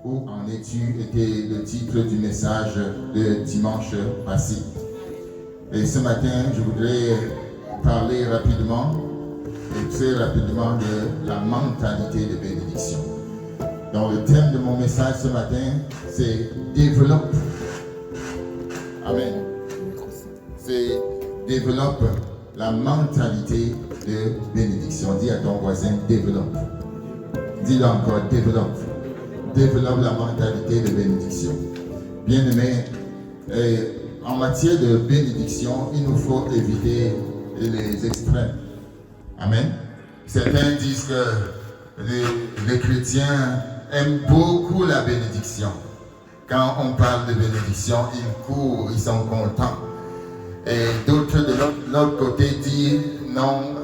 Où en es-tu était le titre du message de dimanche passé. Et ce matin, je voudrais parler rapidement et très rapidement de la mentalité de bénédiction. Donc le thème de mon message ce matin, c'est développe. Amen. C'est développe la mentalité de bénédiction. Dis à ton voisin, développe. Dis-le encore, développe. Développe la mentalité de bénédiction. Bien-aimés, en matière de bénédiction, il nous faut éviter les extrêmes. Amen. Certains disent que les chrétiens aiment beaucoup la bénédiction. Quand on parle de bénédiction, ils courent, ils sont contents. Et d'autres de l'autre côté disent non,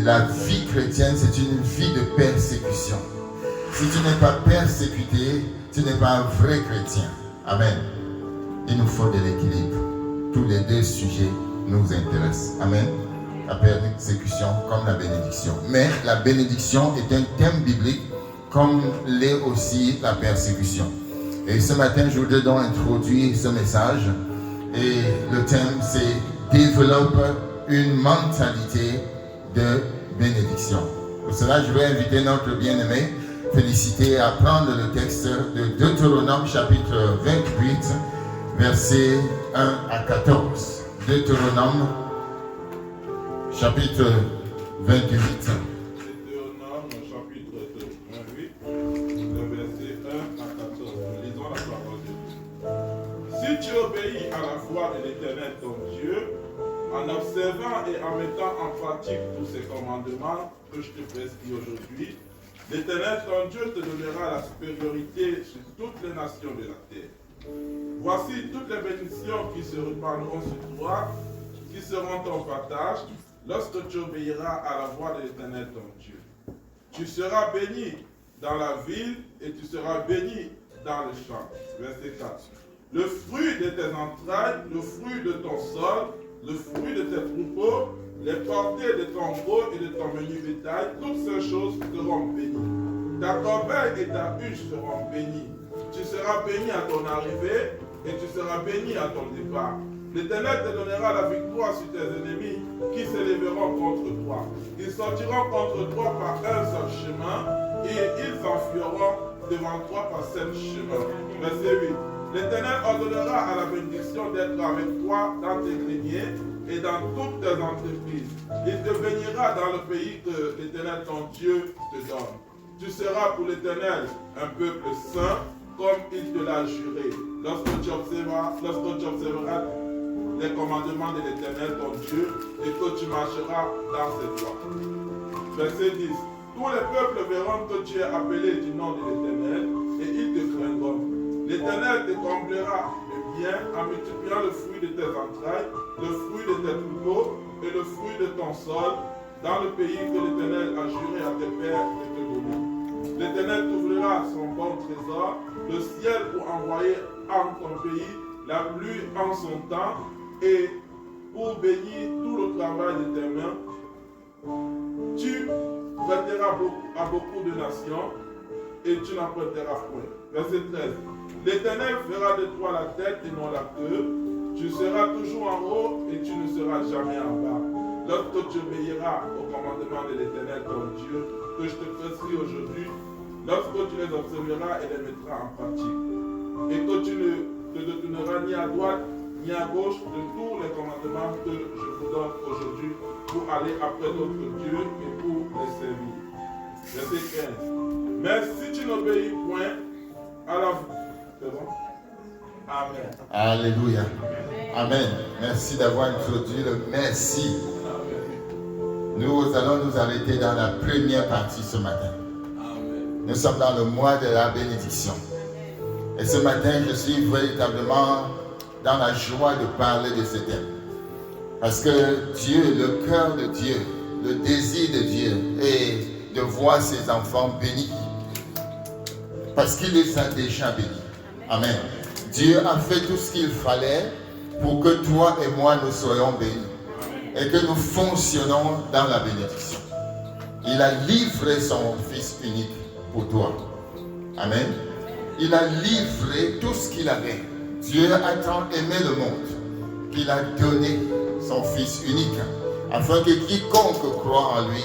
la vie chrétienne, c'est une vie de persécution. Si tu n'es pas persécuté, tu n'es pas un vrai chrétien. Amen. Il nous faut de l'équilibre. Tous les deux sujets nous intéressent. Amen. La persécution comme la bénédiction. Mais la bénédiction est un thème biblique comme l'est aussi la persécution. Et ce matin, je voudrais donc introduire ce message. Et le thème, c'est « Développe une mentalité de bénédiction ». Pour cela, je vais inviter notre bien-aimé Félicité à prendre le texte de Deutéronome chapitre 28, versets 1 à 14. Deutéronome chapitre 28. Deutéronome chapitre 28, le verset 1 à 14. Lisons la parole de Dieu. Si tu obéis à la voix de l'Éternel ton Dieu, en observant et en mettant en pratique tous ces commandements que je te prescris aujourd'hui, l'Éternel ton Dieu te donnera la supériorité sur toutes les nations de la terre. Voici toutes les bénédictions qui se répandront sur toi, qui seront ton partage, lorsque tu obéiras à la voix de l'Éternel ton Dieu. Tu seras béni dans la ville et tu seras béni dans le champ. Verset 4. Le fruit de tes entrailles, le fruit de ton sol, le fruit de tes troupeaux, les portées de ton gros et de ton menu bétail, toutes ces choses seront bénies. Ta corbeille et ta huche seront bénies. Tu seras béni à ton arrivée et tu seras béni à ton départ. L'Éternel te donnera la victoire sur tes ennemis qui s'élèveront contre toi. Ils sortiront contre toi par un seul chemin et ils s'enfuiront devant toi par 7 chemins. Verset 8. L'Éternel ordonnera à la bénédiction d'être avec toi dans tes greniers et dans toutes tes entreprises. Il te bénira dans le pays que l'Éternel ton Dieu te donne. Tu seras pour l'Éternel un peuple saint comme il te l'a juré. Lorsque tu observeras les commandements de l'Éternel ton Dieu et que tu marcheras dans ses voies. Verset 10. Tous les peuples verront que tu es appelé du nom de l'Éternel et ils te craindront. L'Éternel te comblera de bien en multipliant le fruit de tes entrailles, le fruit de tes troupeaux et le fruit de ton sol dans le pays que l'Éternel a juré à tes pères de te donner. L'Éternel t'ouvrira son bon trésor, le ciel pour envoyer en ton pays la pluie en son temps et pour bénir tout le travail de tes mains. Tu prêteras à beaucoup de nations et tu n'en prêteras point. Verset 13. L'Éternel fera de toi la tête et non la queue. Tu seras toujours en haut et tu ne seras jamais en bas. Lorsque tu obéiras aux commandements de l'Éternel ton Dieu que je te prescris aujourd'hui, lorsque tu les observeras et les mettras en pratique, et que tu ne te détourneras ni à droite ni à gauche de tous les commandements que je vous donne aujourd'hui pour aller après d'autres dieux et pour les servir. Verset 15. Mais si tu n'obéis point à la voix, c'est bon? Amen. Alléluia. Amen. Merci d'avoir introduit le merci. Nous allons nous arrêter dans la première partie ce matin. Nous sommes dans le mois de la bénédiction. Et ce matin, je suis véritablement dans la joie de parler de ce thème. Parce que Dieu, le cœur de Dieu, le désir de Dieu est de voir ses enfants bénis. Parce qu'il les a déjà bénis. Amen. Dieu a fait tout ce qu'il fallait pour que toi et moi nous soyons bénis. Et que nous fonctionnons dans la bénédiction. Il a livré son Fils unique pour toi. Amen. Il a livré tout ce qu'il avait. Dieu a tant aimé le monde qu'il a donné son Fils unique, afin que quiconque croit en lui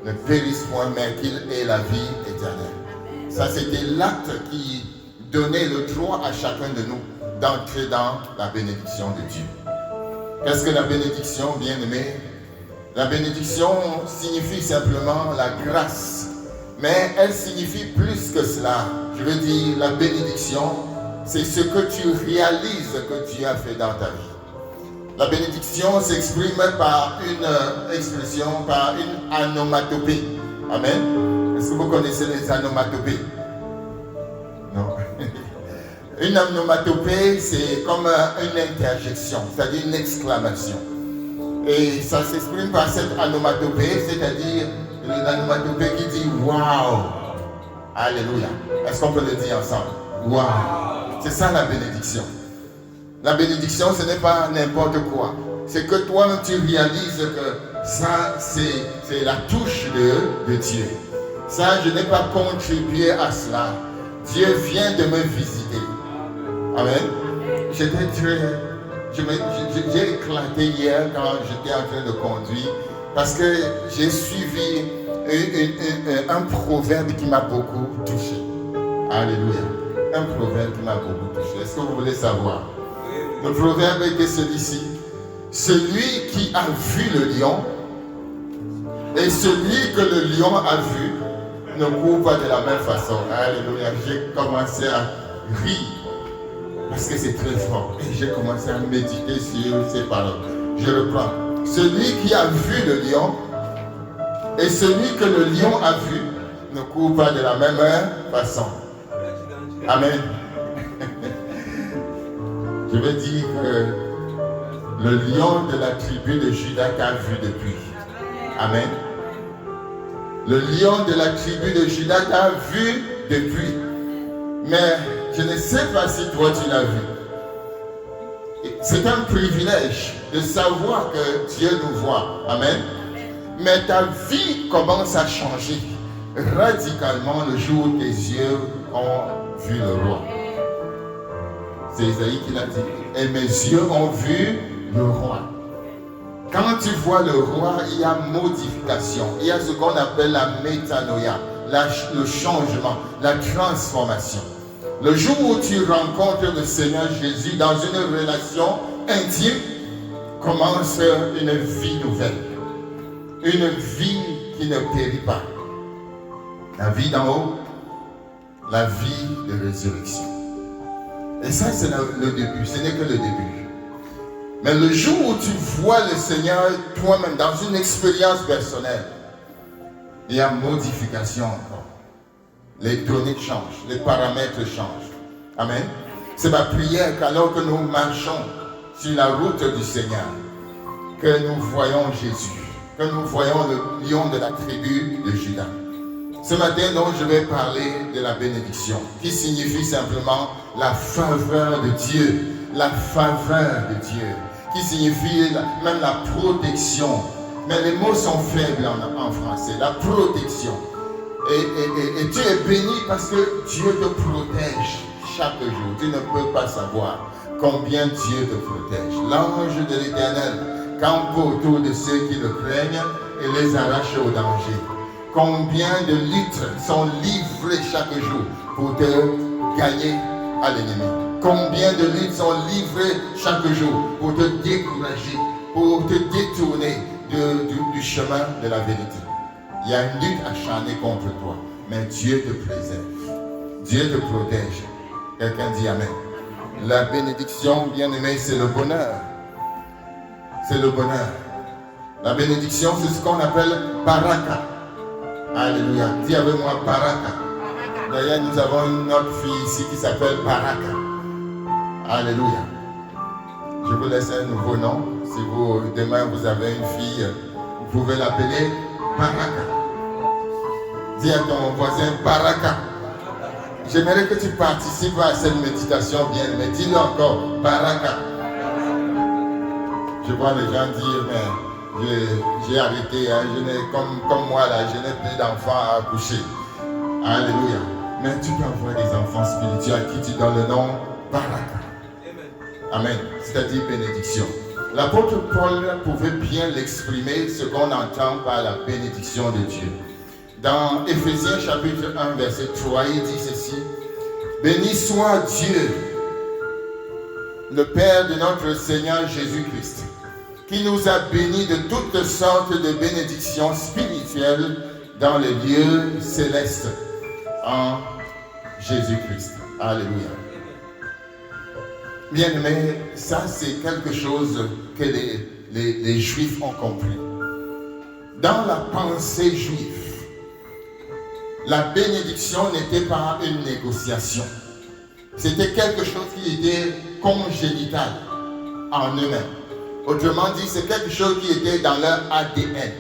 ne périsse point, mais qu'il ait la vie éternelle. Ça, c'était l'acte qui donnait le droit à chacun de nous d'entrer dans la bénédiction de Dieu. Qu'est-ce que la bénédiction, bien-aimé? La bénédiction signifie simplement la grâce, mais elle signifie plus que cela. Je veux dire, la bénédiction, c'est ce que tu réalises que Dieu a fait dans ta vie. La bénédiction s'exprime par une expression, par une anomatopée. Amen. Est-ce que vous connaissez les anomatopées? Non. Une anomatopée, c'est comme une interjection, c'est-à-dire une exclamation. Et ça s'exprime par cette anomatopée, c'est-à-dire l'anomatopée qui dit « Waouh ». Alléluia. Est-ce qu'on peut le dire ensemble? Waouh. C'est ça la bénédiction. La bénédiction, ce n'est pas n'importe quoi. C'est que toi-même tu réalises que ça, c'est la touche de Dieu. Ça, je n'ai pas contribué à cela. Dieu vient de me visiter. Amen. J'ai éclaté hier quand j'étais en train de conduire parce que j'ai suivi un proverbe qui m'a beaucoup touché. Alléluia. Un proverbe qui m'a beaucoup touché. Est-ce que vous voulez savoir? Le proverbe était celui-ci. Celui qui a vu le lion et celui que le lion a vu ne court pas de la même façon. Alléluia. J'ai commencé à rire parce que c'est très fort. Et j'ai commencé à méditer sur ces paroles. Je reprends. Celui qui a vu le lion et celui que le lion a vu ne court pas de la même façon. Amen. Je veux dire que le lion de la tribu de Juda t'a vu depuis. Amen. Le lion de la tribu de Juda t'a vu depuis. Mais je ne sais pas si toi tu l'as vu. C'est un privilège de savoir que Dieu nous voit. Amen. Mais ta vie commence à changer radicalement le jour où tes yeux ont vu le roi. C'est Isaïe qui l'a dit. Et mes yeux ont vu le roi. Quand tu vois le roi, il y a modification. Il y a ce qu'on appelle la métanoïa, le changement, la transformation. Le jour où tu rencontres le Seigneur Jésus dans une relation intime, commence une vie nouvelle. Une vie qui ne périt pas. La vie d'en haut, la vie de résurrection. Et ça, c'est le début, ce n'est que le début. Mais le jour où tu vois le Seigneur toi-même dans une expérience personnelle, il y a modification encore. Les données changent, les paramètres changent. Amen. C'est ma prière qu'alors que nous marchons sur la route du Seigneur, que nous voyons Jésus, que nous voyons le lion de la tribu de Juda. Ce matin, donc, je vais parler de la bénédiction, qui signifie simplement la faveur de Dieu. La faveur de Dieu, qui signifie même la protection. Mais les mots sont faibles en français. La protection. Et tu es béni parce que Dieu te protège chaque jour. Tu ne peux pas savoir combien Dieu te protège. L'ange de l'Éternel campe autour de ceux qui le craignent et les arrache au danger. Combien de litres sont livrés chaque jour pour te gagner à l'ennemi? Combien de litres sont livrés chaque jour pour te décourager, pour te détourner du chemin de la vérité? Il y a une lutte acharnée contre toi, mais Dieu te préserve. Dieu te protège. Quelqu'un dit Amen. La bénédiction, bien-aimé, c'est le bonheur. C'est le bonheur. La bénédiction, c'est ce qu'on appelle baraka. Alléluia. Dis avec moi baraka. D'ailleurs, nous avons une autre fille ici qui s'appelle Baraka. Alléluia. Je vous laisse un nouveau nom. Si demain vous avez une fille, vous pouvez l'appeler Baraka. Dis à ton voisin Baraka. J'aimerais que tu participes à cette méditation bien, mais dis-le encore Baraka. Je vois les gens dire, mais j'ai arrêté, hein, comme moi là, je n'ai plus d'enfants à accoucher. Alléluia. mais tu peux avoir des enfants spirituels à qui tu donnes le nom Baraka. Amen. C'est-à-dire bénédiction. L'apôtre Paul pouvait bien l'exprimer, ce qu'on entend par la bénédiction de Dieu. Dans Éphésiens chapitre 1, verset 3, il dit ceci. Béni soit Dieu, le Père de notre Seigneur Jésus-Christ, qui nous a bénis de toutes sortes de bénédictions spirituelles dans les lieux célestes en Jésus-Christ. Alléluia. Bien-aimés, ça c'est quelque chose que les Juifs ont compris. Dans la pensée juive, la bénédiction n'était pas une négociation. C'était quelque chose qui était congénital en eux-mêmes. Autrement dit, c'est quelque chose qui était dans leur ADN.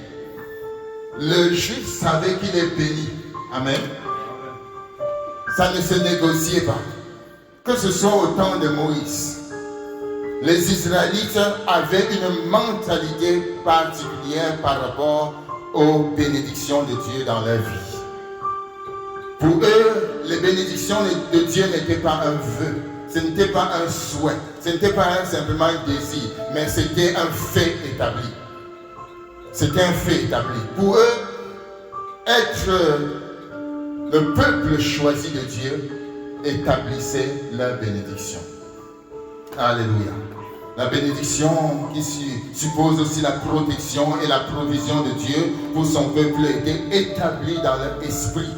Le Juif savait qu'il est béni. Amen. Ça ne se négociait pas. Que ce soit au temps de Moïse, les Israélites avaient une mentalité particulière par rapport aux bénédictions de Dieu dans leur vie. Pour eux, les bénédictions de Dieu n'étaient pas un vœu, ce n'était pas un souhait, ce n'était pas simplement un désir, mais c'était un fait établi. C'était un fait établi. Pour eux, être le peuple choisi de Dieu établissait leur bénédiction. Alléluia. La bénédiction qui suppose aussi la protection et la provision de Dieu pour son peuple était établie dans leur esprit.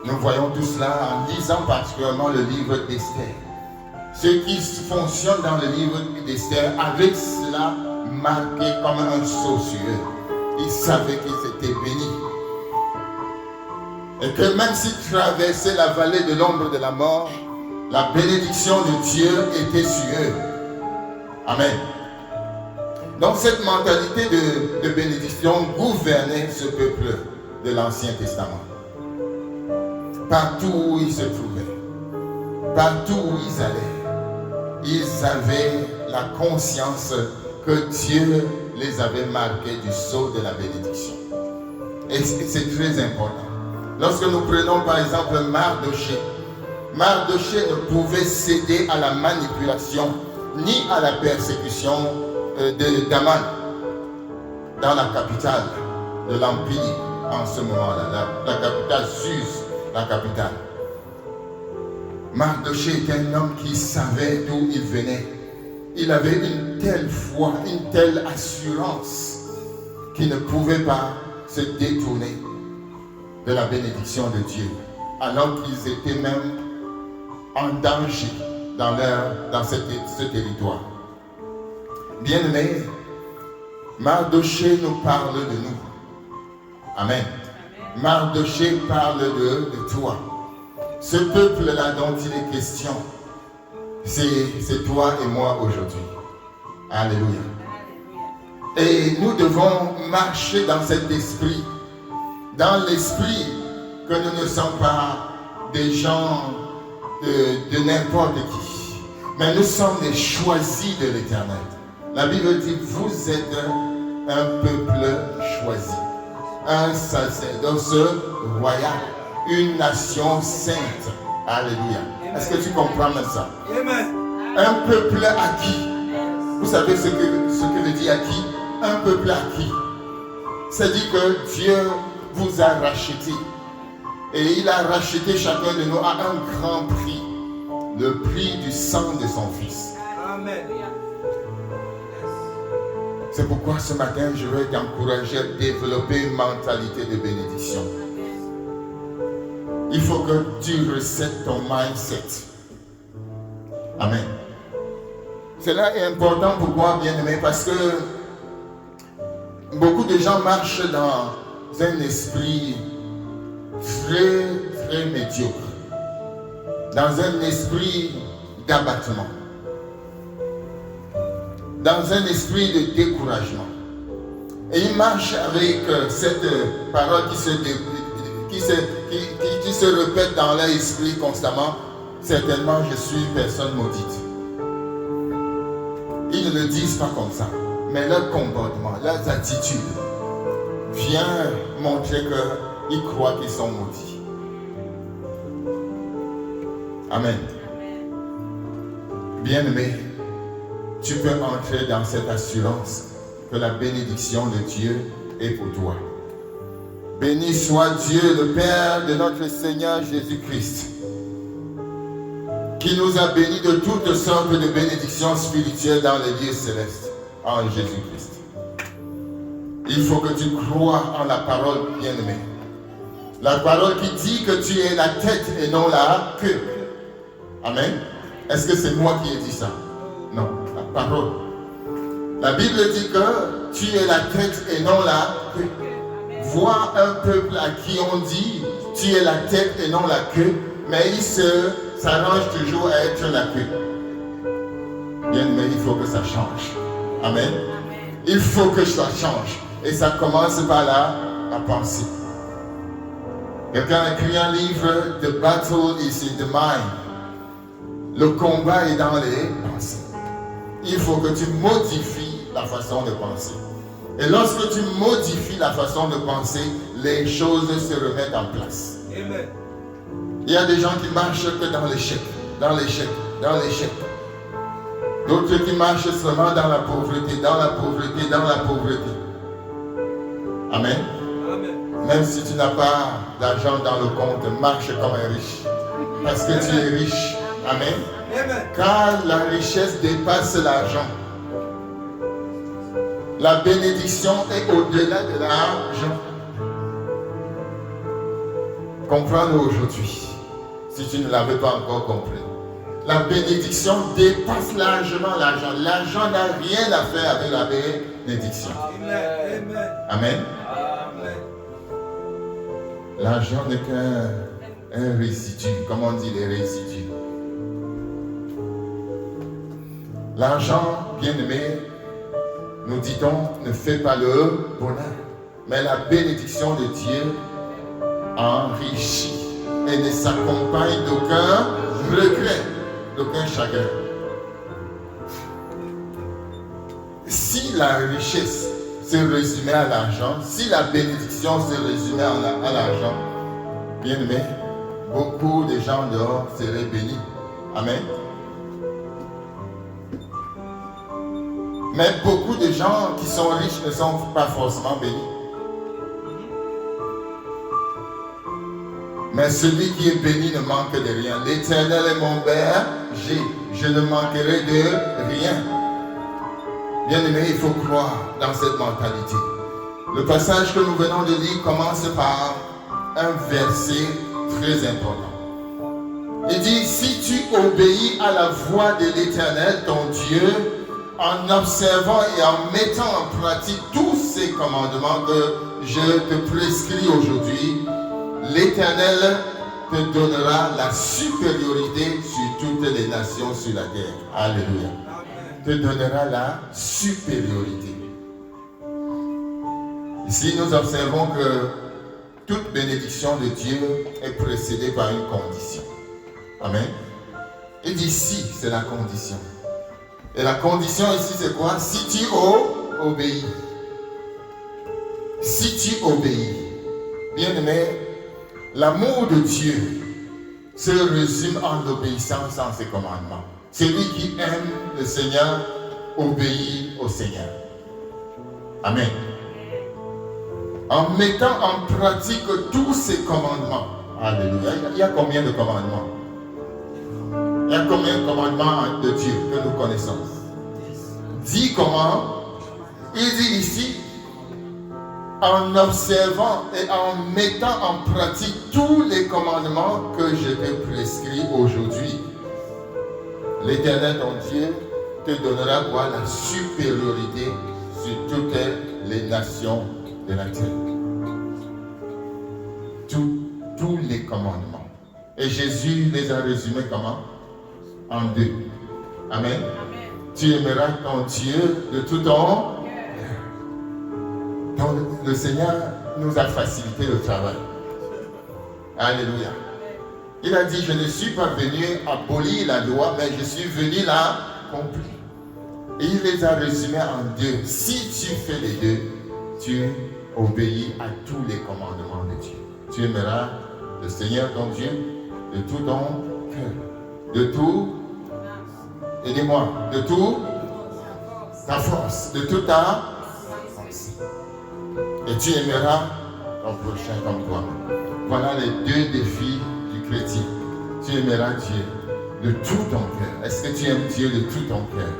Nous voyons tout cela en lisant particulièrement le livre d'Esther. Ceux qui fonctionnent dans le livre d'Esther, avec cela marqué comme un sceau sur eux. Ils savaient qu'ils étaient bénis. Et que même s'ils traversaient la vallée de l'ombre de la mort, la bénédiction de Dieu était sur eux. Amen. Donc cette mentalité de bénédiction gouvernait ce peuple de l'Ancien Testament. Partout où ils se trouvaient, partout où ils allaient, ils avaient la conscience que Dieu les avait marqués du sceau de la bénédiction. Et c'est très important. Lorsque nous prenons par exemple Mardoché, Mardoché ne pouvait céder à la manipulation ni à la persécution d'Aman dans la capitale de l'Empire en ce moment-là, la capitale Suse. La capitale. Mardoché était un homme qui savait d'où il venait. Il avait une telle foi, une telle assurance qu'il ne pouvait pas se détourner de la bénédiction de Dieu, alors qu'ils étaient même en danger dans ce territoire. Bien-aimés, Mardoché nous parle de nous. Amen. Mardoché parle de toi. Ce peuple-là dont il est question, c'est toi et moi aujourd'hui. Alléluia. Et nous devons marcher dans cet esprit. Dans l'esprit que nous ne sommes pas des gens de n'importe qui. Mais nous sommes des choisis de l'Éternel. La Bible dit, vous êtes un peuple choisi. Un sacerdoce royal, une nation sainte. Alléluia. Est-ce que tu comprends maintenant ça? Un peuple acquis. Vous savez ce que veut dire acquis? Un peuple acquis. C'est-à-dire que Dieu vous a racheté. Et il a racheté chacun de nous à un grand prix. Le prix du sang de son Fils. Amen. C'est pourquoi ce matin, je veux t'encourager à développer une mentalité de bénédiction. Il faut que tu recètes ton mindset. Amen. Cela est important pour moi, bien-aimé, parce que beaucoup de gens marchent dans un esprit très, très médiocre. Dans un esprit d'abattement. Dans un esprit de découragement. Et ils marchent avec cette parole qui se répète dans leur esprit constamment. Certainement, je suis une personne maudite. Ils ne le disent pas comme ça. Mais leur comportement, leurs attitudes viennent montrer ils croient qu'ils sont maudits. Amen. Bien-aimé, tu peux entrer dans cette assurance que la bénédiction de Dieu est pour toi. Béni soit Dieu, le Père de notre Seigneur Jésus-Christ, qui nous a bénis de toutes sortes de bénédictions spirituelles dans les lieux célestes en Jésus-Christ. Il faut que tu crois en la parole bien-aimée. La parole qui dit que tu es la tête et non la queue. Amen. Est-ce que c'est moi qui ai dit ça? Non, la parole. La Bible dit que tu es la tête et non la queue. Vois un peuple à qui on dit tu es la tête et non la queue, mais il s'arrange toujours à être la queue. Bien-aimé, il faut que ça change. Amen. Il faut que ça change. Et ça commence par la pensée. Quelqu'un a écrit un livre, The Battle is in the Mind. Le combat est dans les pensées. Il faut que tu modifies la façon de penser. Et lorsque tu modifies la façon de penser, les choses se remettent en place. Amen. Il y a des gens qui marchent que dans l'échec, dans l'échec, dans l'échec. D'autres qui marchent seulement dans la pauvreté, dans la pauvreté, dans la pauvreté. Amen. Amen. Même si tu n'as pas d'argent dans le compte, marche comme un riche. Parce que tu es riche. Amen. Amen. Car la richesse dépasse l'argent. La bénédiction est au-delà de l'argent. Comprends-le aujourd'hui, si tu ne l'avais pas encore compris. La bénédiction dépasse largement l'argent. L'argent n'a rien à faire avec la bénédiction. Amen. Amen. Amen. L'argent n'est qu'un résidu, comme on dit les résidus. L'argent, bien-aimé, nous dit-on, ne fait pas le bonheur. Mais la bénédiction de Dieu enrichit et ne s'accompagne d'aucun regret, d'aucun chagrin. Si la richesse se résumait à l'argent, si la bénédiction se résumait à l'argent, bien aimé, beaucoup de gens dehors seraient bénis. Amen. Mais beaucoup de gens qui sont riches ne sont pas forcément bénis. Mais celui qui est béni ne manque de rien. L'Éternel est mon berger, je ne manquerai de rien. Bien-aimé, il faut croire dans cette mentalité. Le passage que nous venons de lire commence par un verset très important. Il dit, si tu obéis à la voix de l'Éternel, ton Dieu, en observant et en mettant en pratique tous ces commandements que je te prescris aujourd'hui, l'Éternel te donnera la supériorité sur toutes les nations sur la terre. Alléluia. Te donnera la supériorité. Ici, nous observons que toute bénédiction de Dieu est précédée par une condition. Amen. Et d'ici, c'est la condition. Et la condition ici, c'est quoi? Si tu obéis. Si tu obéis. Bien-aimé, l'amour de Dieu se résume en l'obéissance à ses commandements. Celui qui aime le Seigneur obéit au Seigneur. Amen. En mettant en pratique tous ces commandements. Alléluia. Il y a combien de commandements? Il y a combien de commandements de Dieu que nous connaissons? 10 comment? Il dit ici, en observant et en mettant en pratique tous les commandements que je te prescris aujourd'hui, l'Éternel ton Dieu te donnera quoi? La supériorité sur toutes les nations de la terre. Tous les commandements. Et Jésus les a résumés comment? En 2. Amen. Amen. Tu aimeras ton Dieu de tout ton cœur. Donc le Seigneur nous a facilité le travail. Alléluia. Il a dit, je ne suis pas venu abolir la loi, mais je suis venu l'accomplir. Et il les a résumés en 2. Si tu fais les 2, tu obéis à tous les commandements de Dieu. Tu aimeras le Seigneur ton Dieu de tout ton cœur, de tout, aidez-moi, de tout ta force, de toute ta force. Et tu aimeras ton prochain comme toi. Voilà les deux défis du chrétien. Tu aimeras Dieu de tout ton cœur. Est-ce que tu aimes Dieu de tout ton cœur?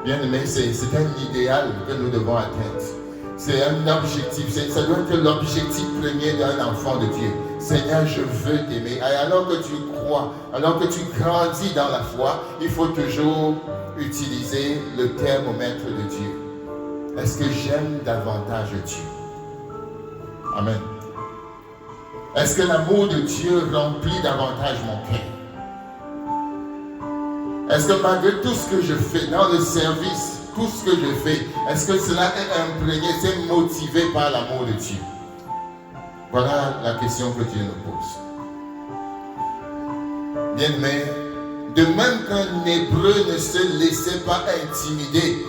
Bien aimé, c'est un idéal que nous devons atteindre. C'est un objectif. Ça doit être l'objectif premier d'un enfant de Dieu. Seigneur, je veux t'aimer. Et alors que tu crois, alors que tu grandis dans la foi, il faut toujours utiliser le thermomètre de Dieu. Est-ce que j'aime davantage Dieu? Amen. Est-ce que l'amour de Dieu remplit davantage mon cœur? Est-ce que malgré tout ce que je fais dans le service, tout ce que je fais, est-ce que cela est imprégné, c'est motivé par l'amour de Dieu? Voilà la question que Dieu nous pose. Bien-aimé, de même qu'un Hébreu ne se laissait pas intimider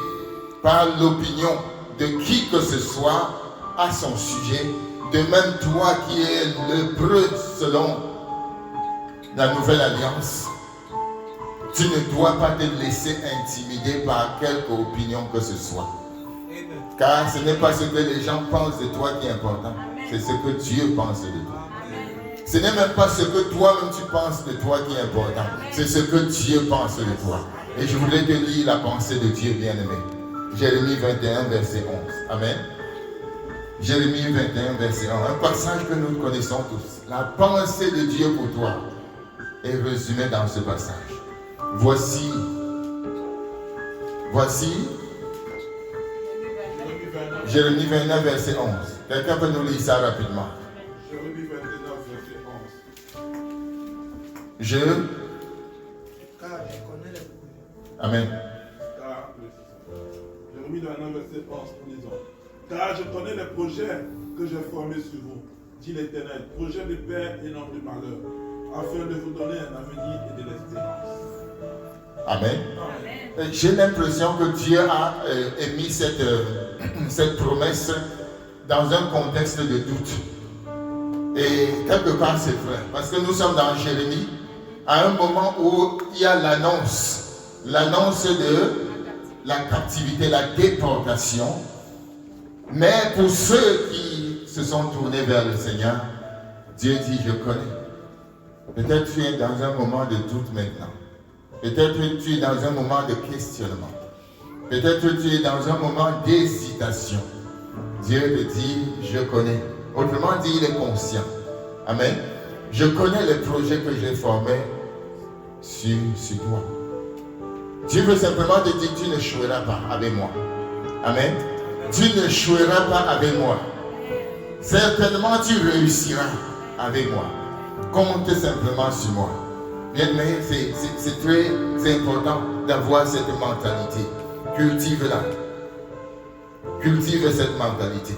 par l'opinion de qui que ce soit à son sujet, de même toi qui es l'Hébreu selon la nouvelle alliance, tu ne dois pas te laisser intimider par quelque opinion que ce soit. Car ce n'est pas ce que les gens pensent de toi qui est important, c'est ce que Dieu pense de toi. Ce n'est même pas ce que toi-même tu penses de toi qui est important, c'est ce que Dieu pense de toi. Et je voulais te lire la pensée de Dieu bien-aimé. Jérémie 21, verset 11. Amen. Jérémie 21, verset 1. Un passage que nous connaissons tous. La pensée de Dieu pour toi est résumée dans ce passage. Voici, Jérémie 29, verset 11. Quelqu'un peut nous lire ça rapidement? Jérémie 29, verset 11. Car je connais les projets. Amen. Jérémie 29, verset 11, nous lisons. Car je connais les projets que j'ai formés sur vous, dit l'Éternel, projets de paix et non de malheur, afin de vous donner un avenir et de l'espérance. Amen. J'ai l'impression que Dieu a émis cette promesse dans un contexte de doute. Et quelque part c'est vrai. Parce que nous sommes dans Jérémie, à un moment où il y a l'annonce de la captivité, la déportation. Mais pour ceux qui se sont tournés vers le Seigneur, Dieu dit, je connais. Peut-être tu es dans un moment de doute maintenant. Peut-être tu es dans un moment de questionnement. Peut-être tu es dans un moment d'hésitation. Dieu te dit, je connais. Autrement dit, il est conscient. Amen. Je connais les projets que j'ai formés sur toi. Dieu veut simplement te dire, tu n'échoueras pas avec moi. Amen. Tu n'échoueras pas avec moi. Certainement, tu réussiras avec moi. Compte simplement sur moi. Bien-aimé, c'est très important d'avoir cette mentalité. Cultive-la. Cultive cette mentalité.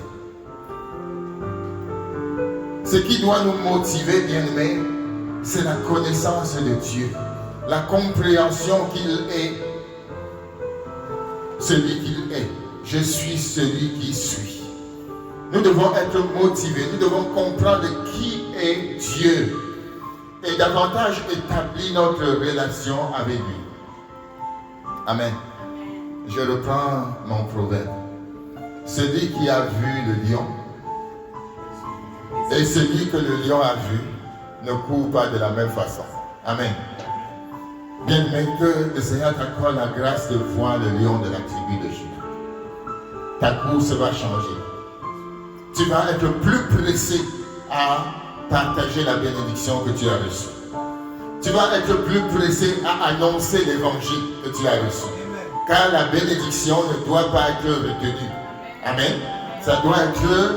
Ce qui doit nous motiver, bien-aimé, c'est la connaissance de Dieu. La compréhension qu'il est celui qu'il est. Je suis celui qui suis. Nous devons être motivés. Nous devons comprendre qui est Dieu. Et davantage établir notre relation avec lui. Amen. Je reprends mon proverbe. Celui qui a vu le lion et celui que le lion a vu ne court pas de la même façon. Amen. Bien, mais que le Seigneur t'accorde la grâce de voir le lion de la tribu de Juda. Ta course va changer. Tu vas être plus pressé à partager la bénédiction que tu as reçue. Tu vas être plus pressé à annoncer l'évangile que tu as reçu. Car la bénédiction ne doit pas être retenue. Amen. Ça doit être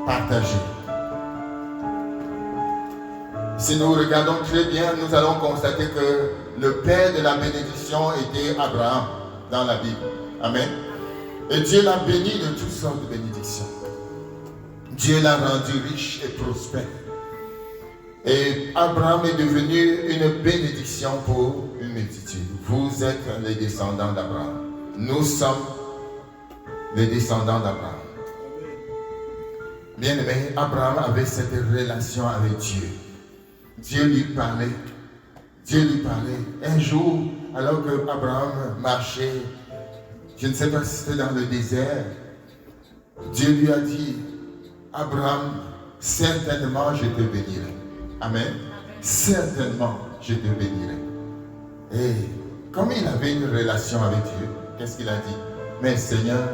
partagé. Si nous regardons très bien, nous allons constater que le père de la bénédiction était Abraham dans la Bible. Amen. Et Dieu l'a béni de toutes sortes de bénédictions. Dieu l'a rendu riche et prospère. Et Abraham est devenu une bénédiction pour une multitude. Vous êtes les descendants d'Abraham. Nous sommes les descendants d'Abraham. Bien-aimé, Abraham avait cette relation avec Dieu. Dieu lui parlait. Dieu lui parlait. Un jour, alors que Abraham marchait, je ne sais pas si c'était dans le désert, Dieu lui a dit, Abraham, certainement je te bénirai. Amen. Certainement je te bénirai. Et comme il avait une relation avec Dieu, qu'est-ce qu'il a dit? Mais Seigneur,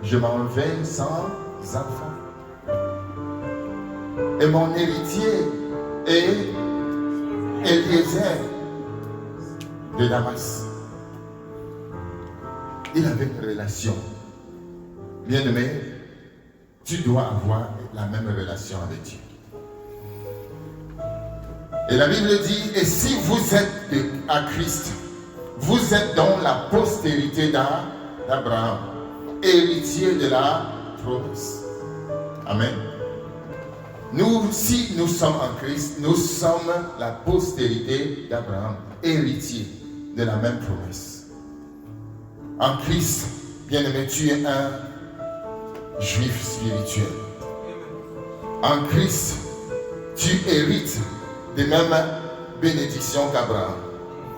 je m'en vais sans enfant. Et mon héritier est Eliezer de Damas. Il avait une relation. Bien-aimé, tu dois avoir la même relation avec Dieu. Et la Bible dit, et si vous êtes à Christ, vous êtes dans la postérité d'Abraham, héritier de la promesse. Amen. Nous, si nous sommes en Christ, nous sommes la postérité d'Abraham, héritier de la même promesse. En Christ, bien-aimé, tu es un juif spirituel. En Christ, tu hérites des mêmes bénédictions qu'Abraham.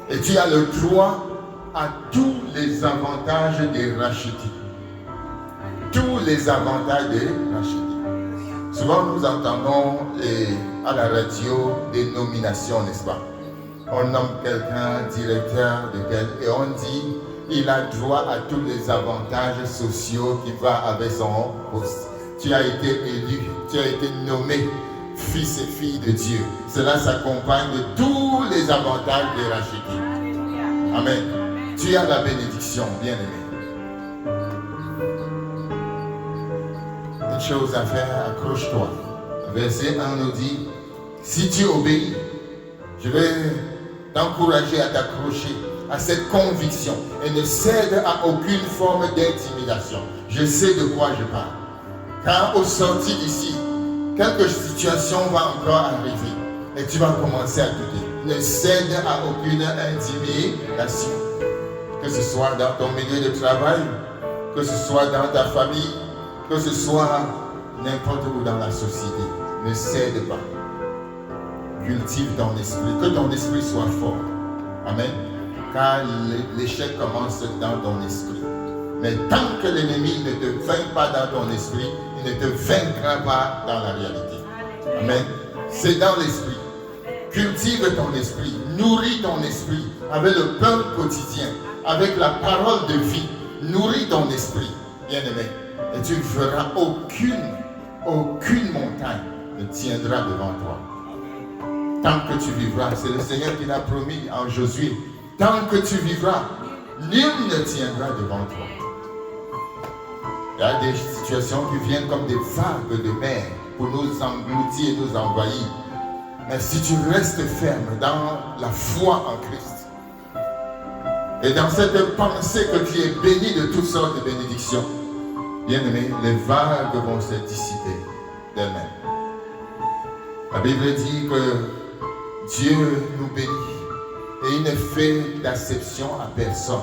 Et tu as le droit à tous les avantages des rachetés. Tous les avantages des rachetés. Souvent nous entendons à la radio des nominations, n'est-ce pas? On nomme quelqu'un directeur de tel et on dit il a droit à tous les avantages sociaux qui vont avec son poste. Tu as été élu, tu as été nommé fils et fille de Dieu. Cela s'accompagne de tous les avantages des rachetés. Amen. Tu as la bénédiction, bien-aimé. Une chose à faire, accroche-toi. Verset 1 nous dit, si tu obéis, je vais t'encourager à t'accrocher à cette conviction et ne cède à aucune forme d'intimidation. Je sais de quoi je parle. Car au sortir d'ici, quelque situation va encore arriver et tu vas commencer à douter. Ne cède à aucune intimidation. Que ce soit dans ton milieu de travail, que ce soit dans ta famille, que ce soit n'importe où dans la société. Ne cède pas. Cultive ton esprit. Que ton esprit soit fort. Amen. Car l'échec commence dans ton esprit. Mais tant que l'ennemi ne te vainc pas dans ton esprit, il ne te vaincra pas dans la réalité. Amen. C'est dans l'esprit. Cultive ton esprit. Nourris ton esprit avec le pain quotidien, avec la parole de vie. Nourris ton esprit, bien-aimé. Et tu verras aucune montagne ne tiendra devant toi. Tant que tu vivras, c'est le Seigneur qui l'a promis en Josué. Tant que tu vivras, nul ne tiendra devant toi. Il y a des situations qui viennent comme des vagues de mer pour nous engloutir et nous envahir. Mais si tu restes ferme dans la foi en Christ et dans cette pensée que tu es béni de toutes sortes de bénédictions, bien-aimé, les vagues vont se dissiper d'elles-mêmes. La Bible dit que Dieu nous bénit et il ne fait d'acception à personne.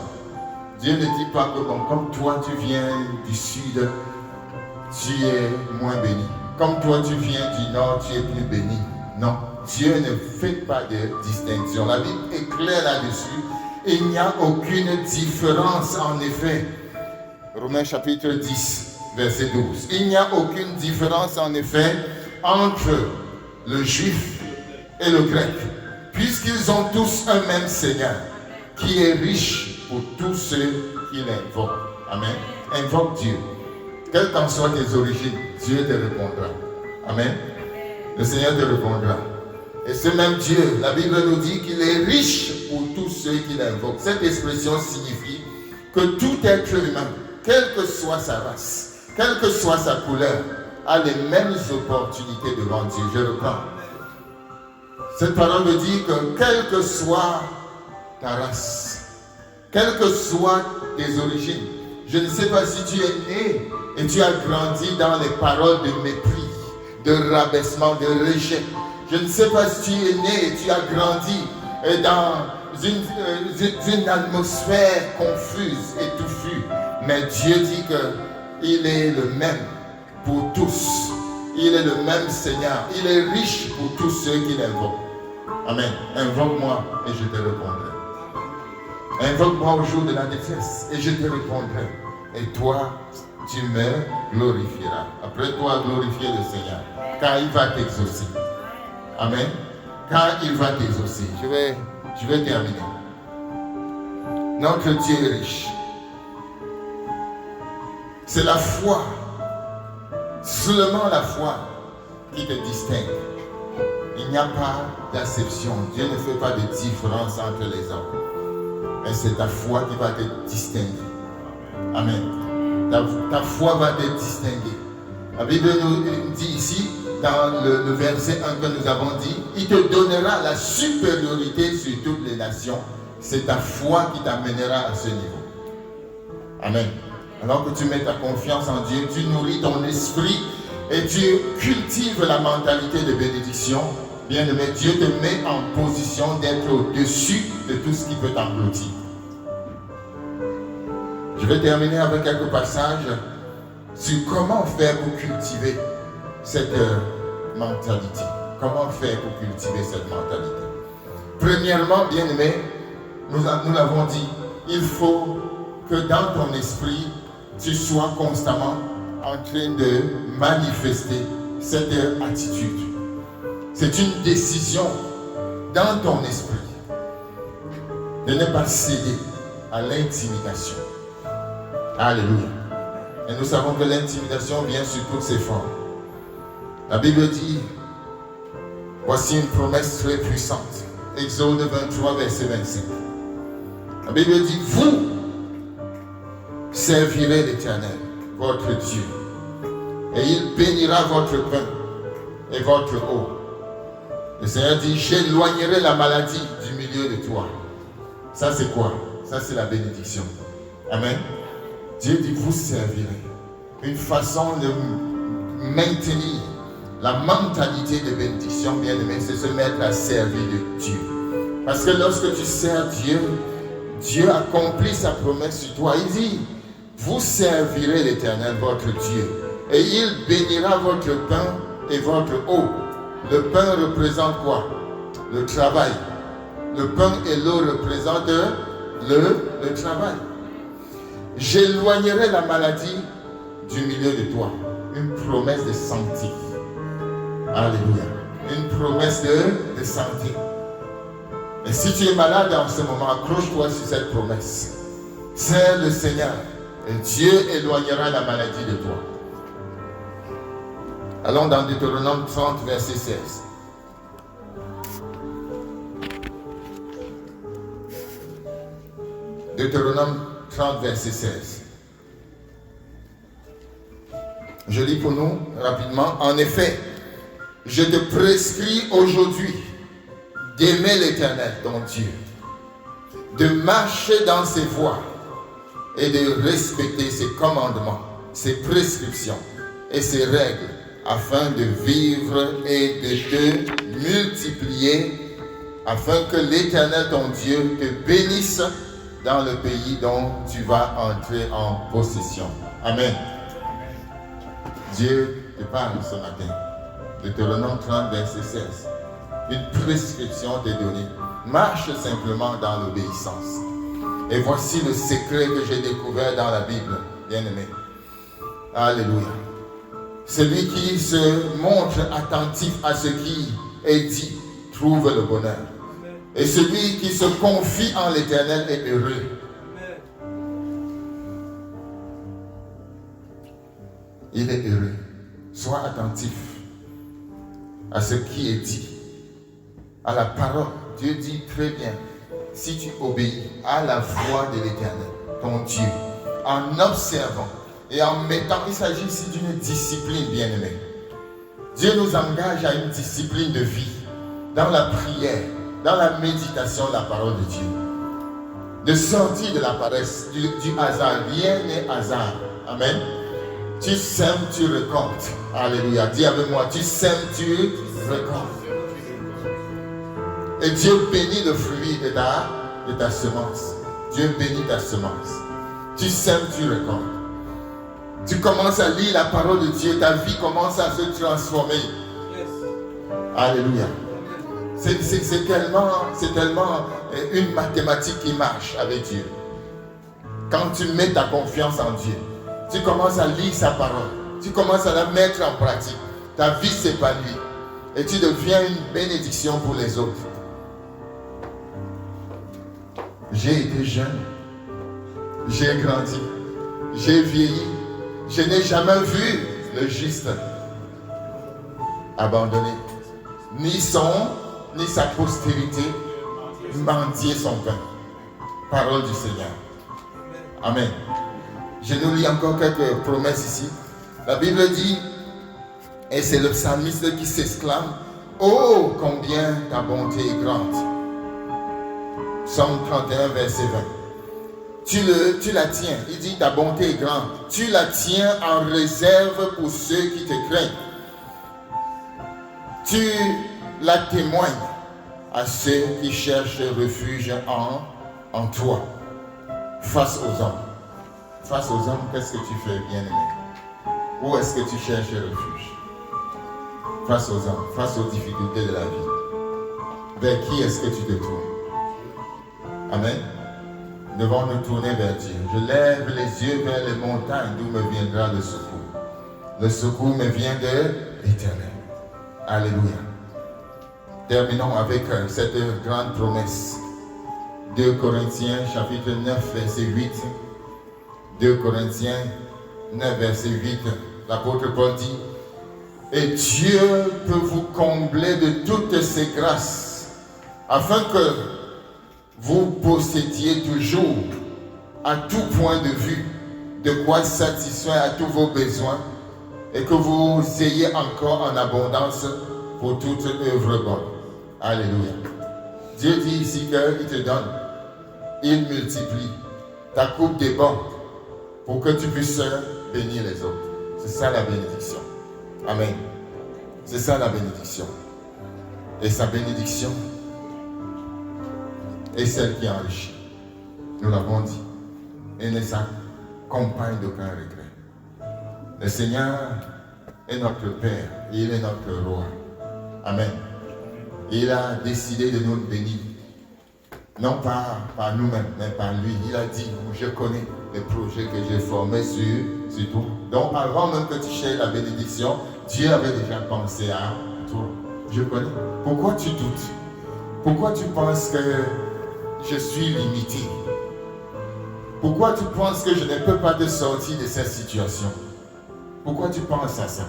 Dieu ne dit pas que bon, comme toi tu viens du sud, tu es moins béni. Comme toi tu viens du nord, tu es plus béni. Non, Dieu ne fait pas de distinction. La Bible est claire là-dessus. Il n'y a aucune différence en effet. Romains chapitre 10, verset 12. Il n'y a aucune différence en effet entre le juif et le grec, puisqu'ils ont tous un même Seigneur, qui est riche pour tous ceux qui l'invoquent. Amen. Invoque Dieu. Quelles qu'en soient tes origines, Dieu te répondra. Amen. Le Seigneur te répondra. Et ce même Dieu, la Bible nous dit qu'il est riche pour tous ceux qui l'invoquent. Cette expression signifie que tout être humain, quelle que soit sa race, quelle que soit sa couleur, a les mêmes opportunités devant Dieu. Je reprends. Cette parole me dit que quelle que soit ta race, quelles que soient tes origines, je ne sais pas si tu es né et tu as grandi dans les paroles de mépris, de rabaissement, de rejet. Je ne sais pas si tu es né et tu as grandi dans une atmosphère confuse, étouffue. Mais Dieu dit qu'il est le même pour tous il est le même Seigneur. Il est riche pour tous ceux qui l'invoquent. Amen. Invoque-moi et je te répondrai. Invoque-moi au jour de la détresse et je te répondrai. Et toi, tu me glorifieras. Après toi, glorifier le Seigneur, car il va t'exaucer. Amen. Car il va t'exaucer. Je vais terminer. Notre Dieu est riche. C'est la foi, seulement la foi qui te distingue. Il n'y a pas d'acception. Dieu ne fait pas de différence entre les hommes. Mais c'est ta foi qui va te distinguer. Amen. Ta foi va te distinguer. La Bible nous dit ici, dans le verset 1 que nous avons dit, il te donnera la supériorité sur toutes les nations. C'est ta foi qui t'amènera à ce niveau. Amen. Alors que tu mets ta confiance en Dieu, tu nourris ton esprit et tu cultives la mentalité de bénédiction. Bien-aimé, Dieu te met en position d'être au-dessus de tout ce qui peut t'engloutir. Je vais terminer avec quelques passages sur comment faire pour cultiver cette mentalité. Comment faire pour cultiver cette mentalité. Premièrement, bien-aimé, nous l'avons dit, il faut que dans ton esprit, tu sois constamment en train de manifester cette attitude. C'est une décision dans ton esprit de ne pas céder à l'intimidation. Alléluia. Et nous savons que l'intimidation vient sur toutes ses formes. La Bible dit, voici une promesse très puissante. Exode 23, verset 25. La Bible dit, vous servirez l'Éternel, votre Dieu, et il bénira votre pain et votre eau. Le Seigneur dit, j'éloignerai la maladie du milieu de toi. Ça c'est quoi? Ça c'est la bénédiction. Amen. Dieu dit, vous servirez. Une façon de maintenir la mentalité de bénédiction, bien aimé, c'est se mettre à servir de Dieu. Parce que lorsque tu sers Dieu, Dieu accomplit sa promesse sur toi. Il dit, vous servirez l'Éternel, votre Dieu, et il bénira votre pain et votre eau. Le pain représente quoi? Le travail. Le pain et l'eau représentent le travail. J'éloignerai la maladie du milieu de toi. Une promesse de santé. Alléluia. Une promesse de santé. Et si tu es malade en ce moment, accroche-toi sur cette promesse. Sers le Seigneur et Dieu éloignera la maladie de toi. Allons dans Deutéronome 30, verset 16. Deutéronome 30, verset 16. Je lis pour nous rapidement. En effet, je te prescris aujourd'hui d'aimer l'Éternel, ton Dieu, de marcher dans ses voies et de respecter ses commandements, ses prescriptions et ses règles, afin de vivre et de te multiplier, afin que l'Éternel, ton Dieu, te bénisse dans le pays dont tu vas entrer en possession. Amen. Dieu te parle ce matin. Deutéronome 30, verset 16. Une prescription t'est donnée. Marche simplement dans l'obéissance. Et voici le secret que j'ai découvert dans la Bible, bien-aimé. Alléluia. Celui qui se montre attentif à ce qui est dit trouve le bonheur. Et celui qui se confie en l'Éternel est heureux. Il est heureux. Sois attentif à ce qui est dit, à la parole. Dieu dit très bien, si tu obéis à la voix de l'Éternel, ton Dieu, en observant et en mettant, il s'agit ici d'une discipline, bien-aimée. Dieu nous engage à une discipline de vie, dans la prière, dans la méditation de la parole de Dieu. De sortir de la paresse, du hasard. Rien n'est hasard. Amen. Tu sèmes, tu récoltes. Alléluia. Dis avec moi, tu sèmes, tu récoltes. Et Dieu bénit le fruit de ta semence. Dieu bénit ta semence. Tu sèmes, tu récoltes. Tu commences à lire la parole de Dieu, ta vie commence à se transformer. Yes. Alléluia. C'est tellement une mathématique qui marche avec Dieu. Quand tu mets ta confiance en Dieu, tu commences à lire sa parole, tu commences à la mettre en pratique, ta vie s'épanouit et tu deviens une bénédiction pour les autres. J'ai été jeune, j'ai grandi, j'ai vieilli, je n'ai jamais vu le juste abandonné, ni sa postérité mendier son pain. Parole du Seigneur. Amen. Je nous lis encore quelques promesses ici. La Bible dit, et c'est le psalmiste qui s'exclame, oh, combien ta bonté est grande. Psaume 31, verset 20. Tu la tiens. Il dit, ta bonté est grande. Tu la tiens en réserve pour ceux qui te craignent. Tu la témoignes à ceux qui cherchent refuge en toi. Face aux hommes. Face aux hommes, qu'est-ce que tu fais, bien-aimé? Où est-ce que tu cherches refuge? Face aux hommes, face aux difficultés de la vie. Vers qui est-ce que tu te tournes? Amen. Nous devons nous tourner vers Dieu. Je lève les yeux vers les montagnes d'où me viendra le secours. Le secours me vient de l'Éternel. Alléluia. Terminons avec cette grande promesse. 2 Corinthiens chapitre 9 verset 8. 2 Corinthiens 9 verset 8. L'apôtre Paul dit, et Dieu peut vous combler de toutes ses grâces, afin que vous possédiez toujours, à tout point de vue, de quoi satisfaire à tous vos besoins, et que vous ayez encore en abondance pour toute œuvre bonne. Alléluia. Dieu dit ici qu'il te donne, il multiplie, ta coupe déborde pour que tu puisses bénir les autres. C'est ça la bénédiction. Amen. C'est ça la bénédiction. Et sa bénédiction est celle qui enrichit. Nous l'avons dit. Et ne s'accompagne d'aucun regret. Le Seigneur est notre Père. Il est notre Roi. Amen. Il a décidé de nous bénir. Non pas par nous-mêmes, mais par lui. Il a dit, je connais les projets que j'ai formés sur toi. Donc avant même que tu cherches la bénédiction, Dieu avait déjà pensé à toi. Je connais. Pourquoi tu doutes? Pourquoi tu penses que je suis limité? Pourquoi tu penses que je ne peux pas te sortir de cette situation? Pourquoi tu penses à ça?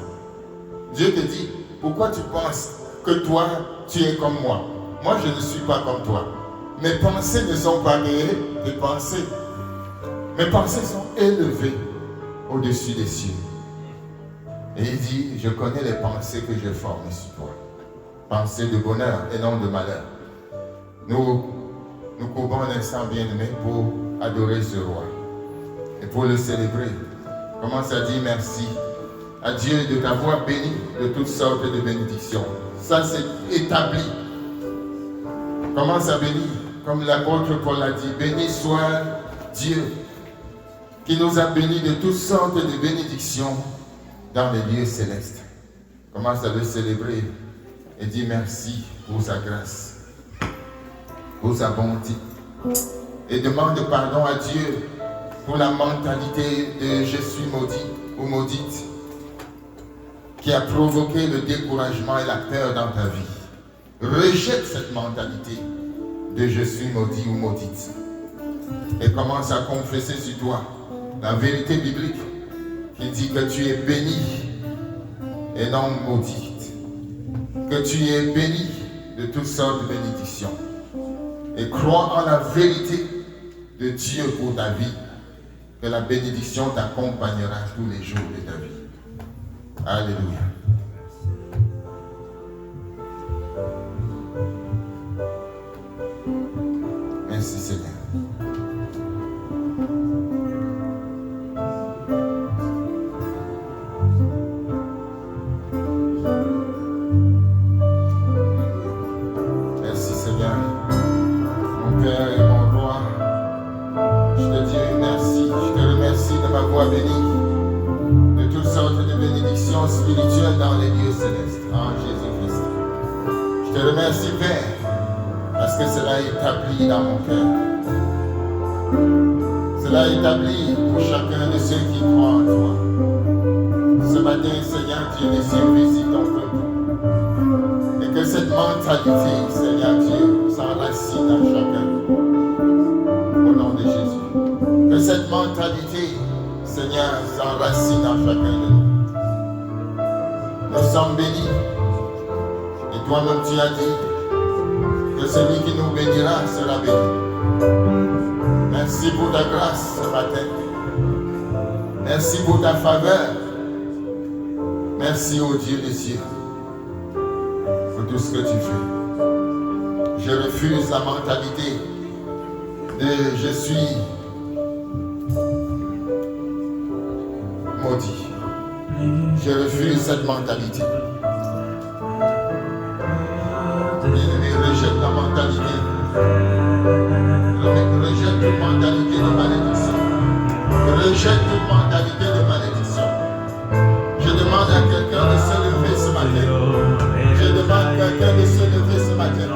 Dieu te dit, pourquoi tu penses que toi, tu es comme moi? Moi, je ne suis pas comme toi. Mes pensées ne sont pas des pensées. Mes pensées sont élevées au-dessus des cieux. Et il dit, je connais les pensées que j'ai formées sur toi. Pensées de bonheur et non de malheur. Nous courbons un instant bien-aimé pour adorer ce roi. Et pour le célébrer. Commence à dire merci à Dieu de t'avoir béni de toutes sortes de bénédictions. Ça c'est établi. Commence à bénir. Comme l'apôtre Paul a dit, béni soit Dieu qui nous a bénis de toutes sortes de bénédictions dans les lieux célestes. Commence à le célébrer et dis merci pour sa grâce, pour sa bonté. Et demande pardon à Dieu pour la mentalité de je suis maudit ou maudite qui a provoqué le découragement et la peur dans ta vie. Rejette cette mentalité de je suis maudit ou maudite et commence à confesser sur toi la vérité biblique qui dit que tu es béni et non maudite, que tu es béni de toutes sortes de bénédictions et crois en la vérité de Dieu pour ta vie, que la bénédiction t'accompagnera tous les jours de ta vie. Alléluia. Merci Seigneur. Merci Seigneur. Mon Père et mon Roi, je te dis merci. Je te remercie de m'avoir béni. maison spirituelle dans les lieux célestes, en Jésus-Christ. Je te remercie, Père, parce que cela est établi dans mon cœur. Cela est établi pour chacun de ceux qui croient en toi. Ce matin, Seigneur Dieu, les cieux visitent ton peuple. Et que cette mentalité, Seigneur Dieu, s'enracine en chacun. Au nom de Jésus. Que cette mentalité, Seigneur, s'enracine en chacun de nous. Nous sommes bénis. Et toi-même, tu as dit que celui qui nous bénira sera béni. Merci pour ta grâce ce matin. Merci pour ta faveur. Merci, ô Dieu des cieux, pour tout ce que tu fais. Je refuse la mentalité de je suis maudit. Je refuse cette mentalité. Bien-aimé, rejette la mentalité. Rejette toute mentalité de malédiction. Rejette toute mentalité de malédiction. Je demande à quelqu'un de se lever ce matin. Je demande à quelqu'un de se lever ce matin.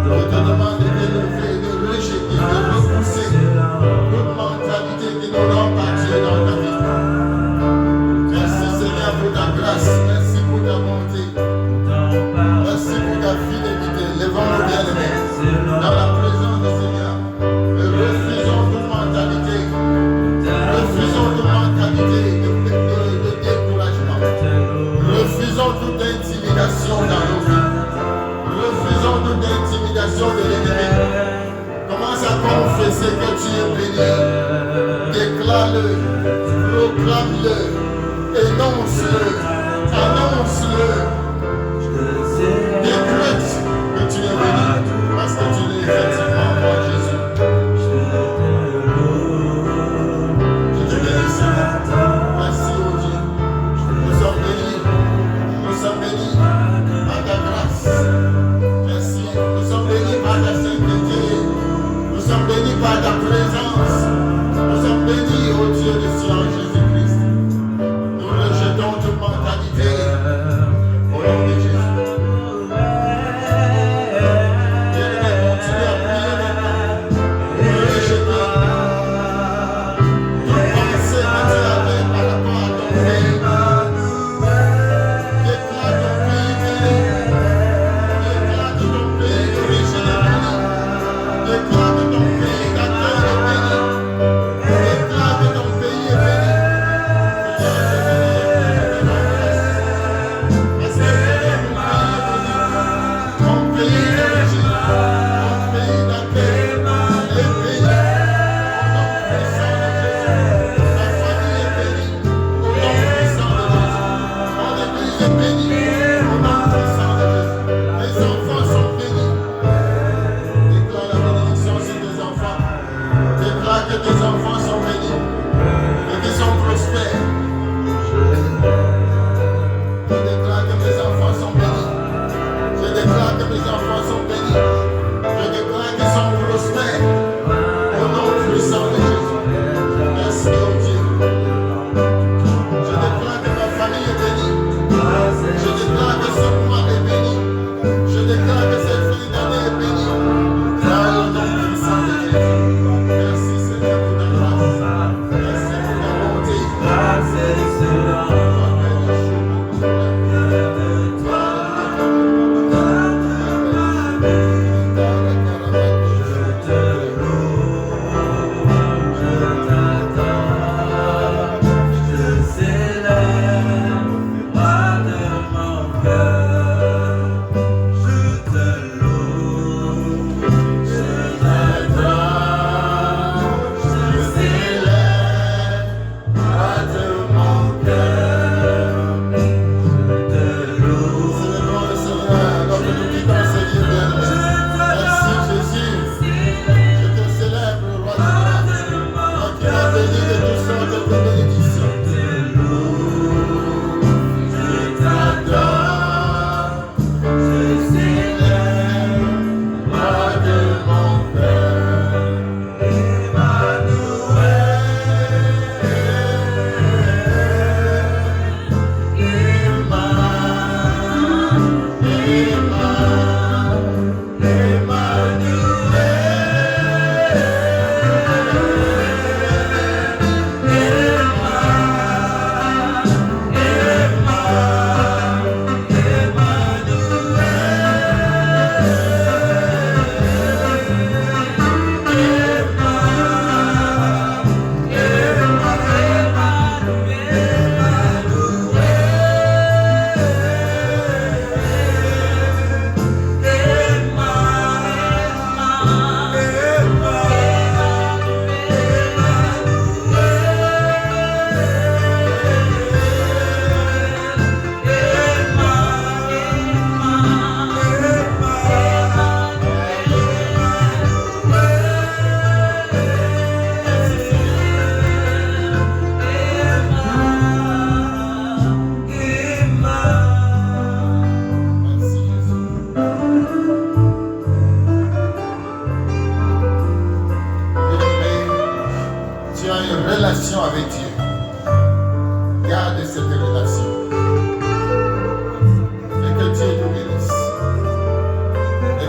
Je te demande de te lever, de rejeter, de repousser toute mentalité qui nous rend pas Dieu dans ta vie. Merci Seigneur pour ta grâce. Merci pour ta bonté. Merci pour ta fidélité. Levons-nous bien-aimés dans la présence du Seigneur. Refusons toute mentalité. Refusons toute mentalité de découragement. Refusons toute intimidation dans nos vies. Refusons toute intimidation de l'ennemi. Commence à confesser que tu es béni. Déclare-le, proclame-le, énonce-le, annonce-le. Décrète que tu es béni parce que tu l'es effectivement moi Jésus. Je te bénis Seigneur. Merci ô Dieu. Nous sommes bénis. Nous sommes bénis par ta grâce. Merci. Nous sommes bénis par ta sainteté. Nous sommes bénis par ta présence. Nous sommes bénis ô Dieu de ciel en Jésus-Christ. Nous rejetons toute mentalité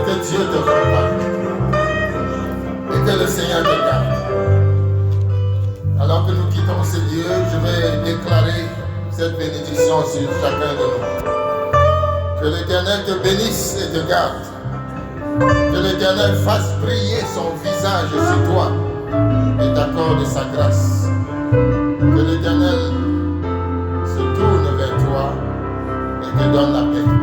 que Dieu te accompagne. Et que le Seigneur te garde. Alors que nous quittons ce lieu, je vais déclarer cette bénédiction sur chacun de nous. Que l'Éternel te bénisse et te garde. Que l'Éternel fasse briller son visage sur toi et t'accorde sa grâce. Que l'Éternel se tourne vers toi et te donne la paix.